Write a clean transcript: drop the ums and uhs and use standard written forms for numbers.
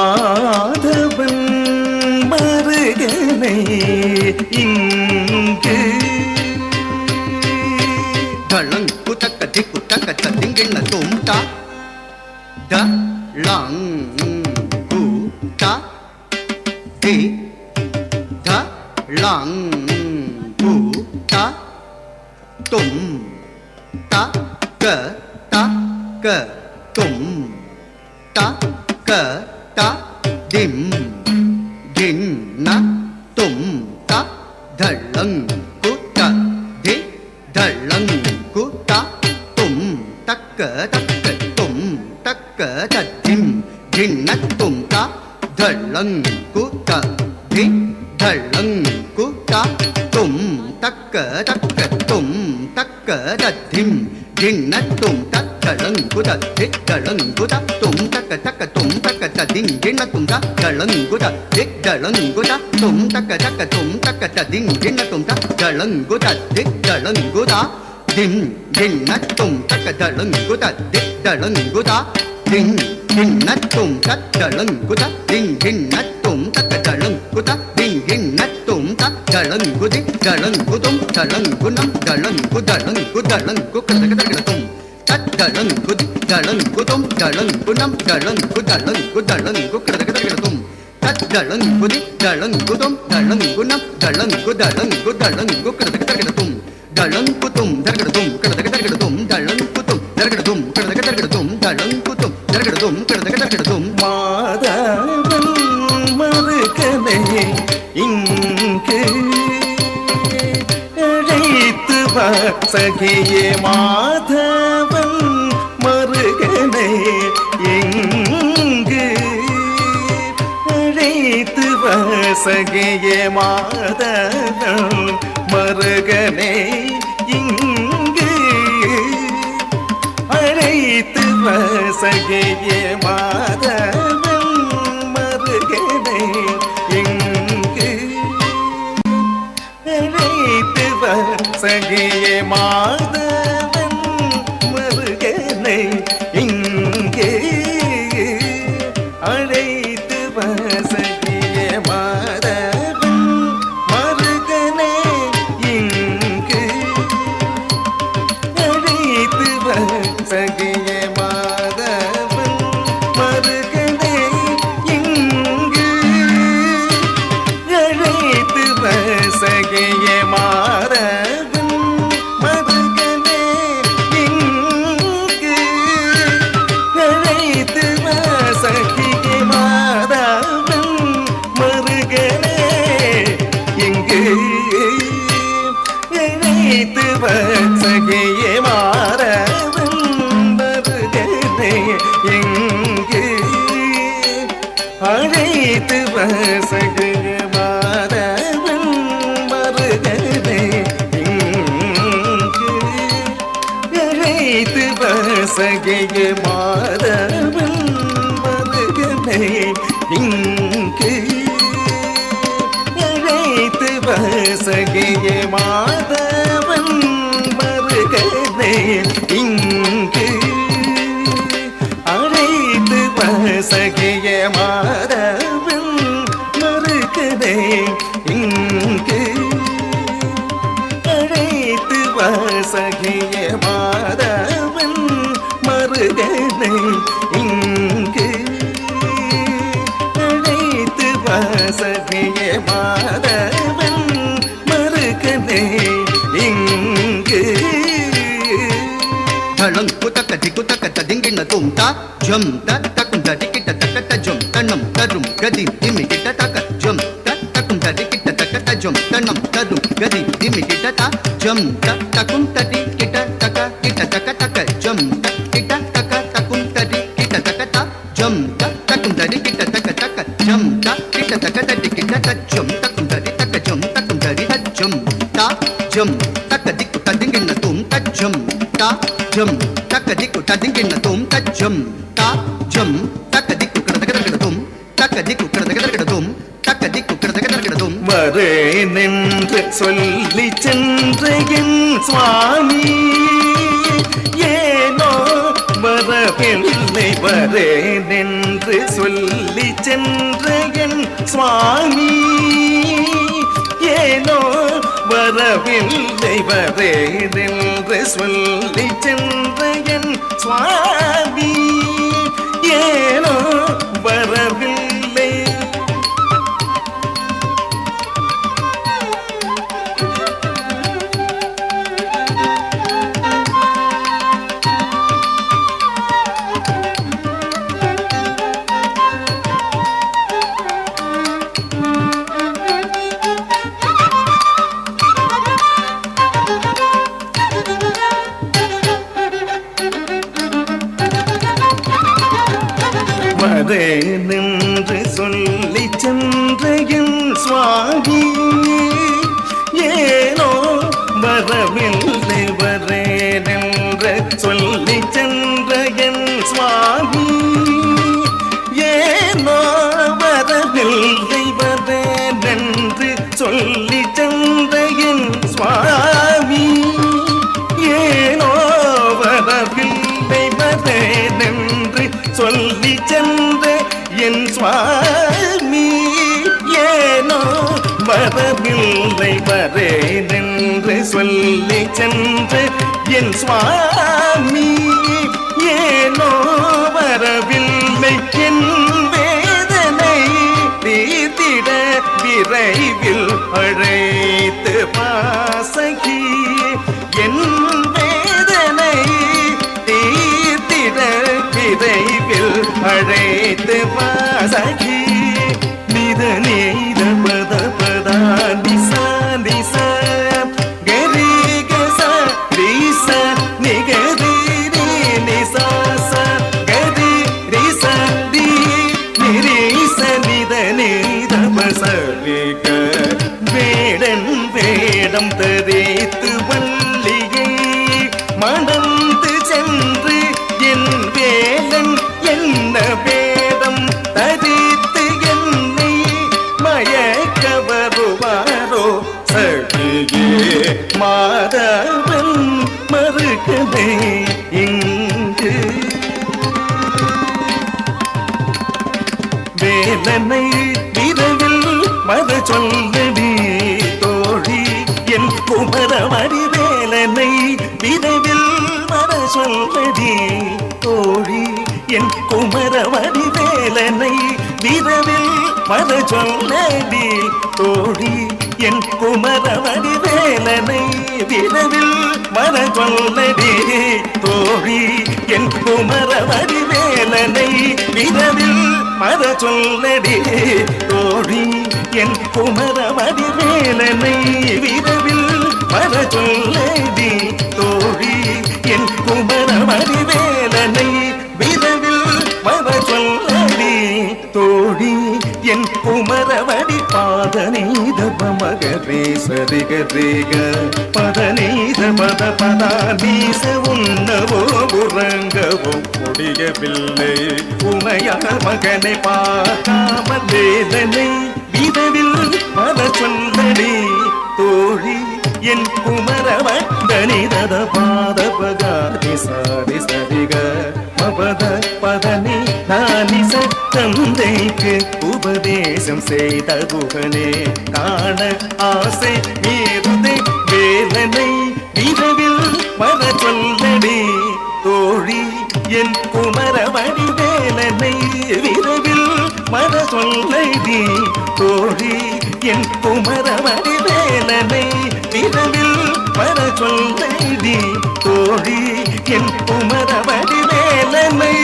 மாதவன் மருகனை இங்கு தளங் குதக்க திக்கு தக்க ததிங்கிண்ண தும்தா தளங் குதா தி தளங் குதா தும் தக்க தக்க தும் தக்க ta dim din na tum ta dhalang ku ta di dhalang ku ta tum takka takka tum takka ta dim din na tum ta dhalang ku ta di dhalang ku ta tum takka takka tum takka ta dim din na tum ta dhalang ku ta di dhalang ku ta tum takka takka tum takka ta dim din na tum ta dhalang ku ta di dhalang ku ta tum takka takka tum takka ta dim din na tum ta dhalang ku ta di dhalang ku ta dim din na tum takka dhalang ku ta di dhalang ku ta dim din na tum ta dhalang ku ta dim din na tum takka dhalang ku ta dim din na tum ta dhalang ku di dhalang ku tum dhalang ku nam dhalang ku dhalang ku dhalang ku kada kada tum dalang ku dalang ku tum dalang ku nam dalang ku dalang ku dalang ku kada kada tum dalang ku dalang ku tum dalang ku nam dalang ku dalang ku dalang ku kada kada tum dalang ku tum dargada tum kada kada tum dalang ku tum dargada tum kada kada tum dalang ku tum dargada tum kada kada tum Madhavan மருகனை இங்கு அழைத்து வா சகியே மாதவன் மருகனை இங்கு அழைத்து வா சகியே மாதவன் மருகனை இங்கு அழைத்து வா சகியே மாதவன் மருகனை இங்கு அழைத்து வா சகியே மாதவன் மருகனை இங்கே அழைத்து வா சகியே மாதவன் மருகனை இங்கு அழைத்து வா சகியே மாதவன் மருகனை இங்கு அழைத்து வா சகியே மாதவன் மருகனை இங்கு அழைத்து வா சகியே மாதவன் மருகனை இங்கு அழைத்து வா சகியே மாதவன் மருகனை இங்கு அழைத்து வா சகியே மாதவன் மருகனை இங்கு அழைத்து வா சகியே மாதவன் மருகனை இங்கு அழைத்து வா சகியே மாதவன் மருகனை இங்கு அழைத்து வா சகியே மாதவன் மருகனை இங்கு அழைத்து வா சகியே மாதவன் மருகனை இங்கு அழைத்து வா சகியே மாதவன் மருகனை இங்கு dalang ku takka diku takka tadinginna tum ta jam ta takum ta dikita takka ta jam tanam tarum gadi dimi kita takka jam ta takum ta dikita takka ta jam tanam tarum gadi dimi kita ta jam ta takum ta dikita takka kita takka takka jam ta kita takka takum ta dikita takka ta jam ta takum ta dikita takka takka jam ta kita takka ta dikita ta jam takum ta dikita jam takum ta dikita jam ஜம் தக்க திக்கு ததிங்கின தும் தஜம் தா ஜம் தக்க திக்கு ததிங்கின தும் தஜம் தா ஜம் தக்க திக்கு கிடதும் தக்க திக்கு கிடதும் தக்க திக்கு கிடதும் வரே நின்று சொல்லி சென்ற என் சுவாமி ஏனோ வரவில்லை வரே நின்று சொல்லி சென்ற என் சுவாமி ஏனோ வரவில்லை வரே நின்று சொல்லி சென்ற என் சுவாமி ஏனோ வரவில்லை வரே நின்று சொல்லி சென்ற என் சுவாமி ஏனோ வரவில்லை வரே நின்று சொல்லி சென்ற என் சுவாமி ஏனோ வரவில்லை வரே நின்று சொல்லி சென்ற என் சுவாமி ஏனோ வரவில்லை வரே நின்று சொல்லி சென்ற என் சுவாமி ஏனோ வரவில்லை வரே நின்று சொல்லி சென்ற என் சுவாமி ஏனோ வரவில்லை என் வேதனை தீர்த்திட விரைவில் அழைத்து பாசகி என் வேதனை தீர்த்திட விரைவில் அழைத்து பாசகி நித நீத பத பதா நிசா நிசா கரி கச ரிச நிகரி ரி நிசா ச கரி ரிச ரி நிரிச நித நீத பசரிக வேடன் வேடம் தரித்து வள்ளியை மணந்து சென்று என் வேலன் என்ன வேடம் தரித்து என்னை மயக்க வருவாரோ சகியே மாதவன் மறுக்கவே இங்கு வேலனை விரைவில் மத சொல்லடி தோழி என் குமரமடி வேலனை விரைவில் மத சொல்லடி தோழி என் குமரமடி வேலனை விரைவில் மத சொல்லடி தோழி என் குமரமடி வேலனை விரைவில் மத சொல்லடி தோழி என் குமரமடி வேலனை விரைவில் மத சொல்லடி தோழி என் குமரமடி வேலனை விரைவில் மத சொல்லடி தோழி என் குமரமடி வேலனை விரைவில் மத சொல்லடி தோழி என் குமரவடி பாதநீத மகரே சரிக ரேக பதநீத பத பதாதீச உண்ணவோ உறங்கவோ முடியவில்லை உமையா மகனை பார்க்காம வேதனை விரைவில் மத சொல்லடி தோழி என் குமரவண்டனித பாத பகாதி சாரி சரிக மபத பதனி நானிச தந்தைக்கு உபதேசம் செய்த குகனே காண ஆசை மீறுதே வேலனை விரைவில் மர சொல்லடி தோழி என் குமரவடி வேலனை விரைவில் மர சொல்லடி தோழி என் குமரவடி வேலனை விரைவில் மர சொல்லடி தோழி என் குமரவடி வேலனை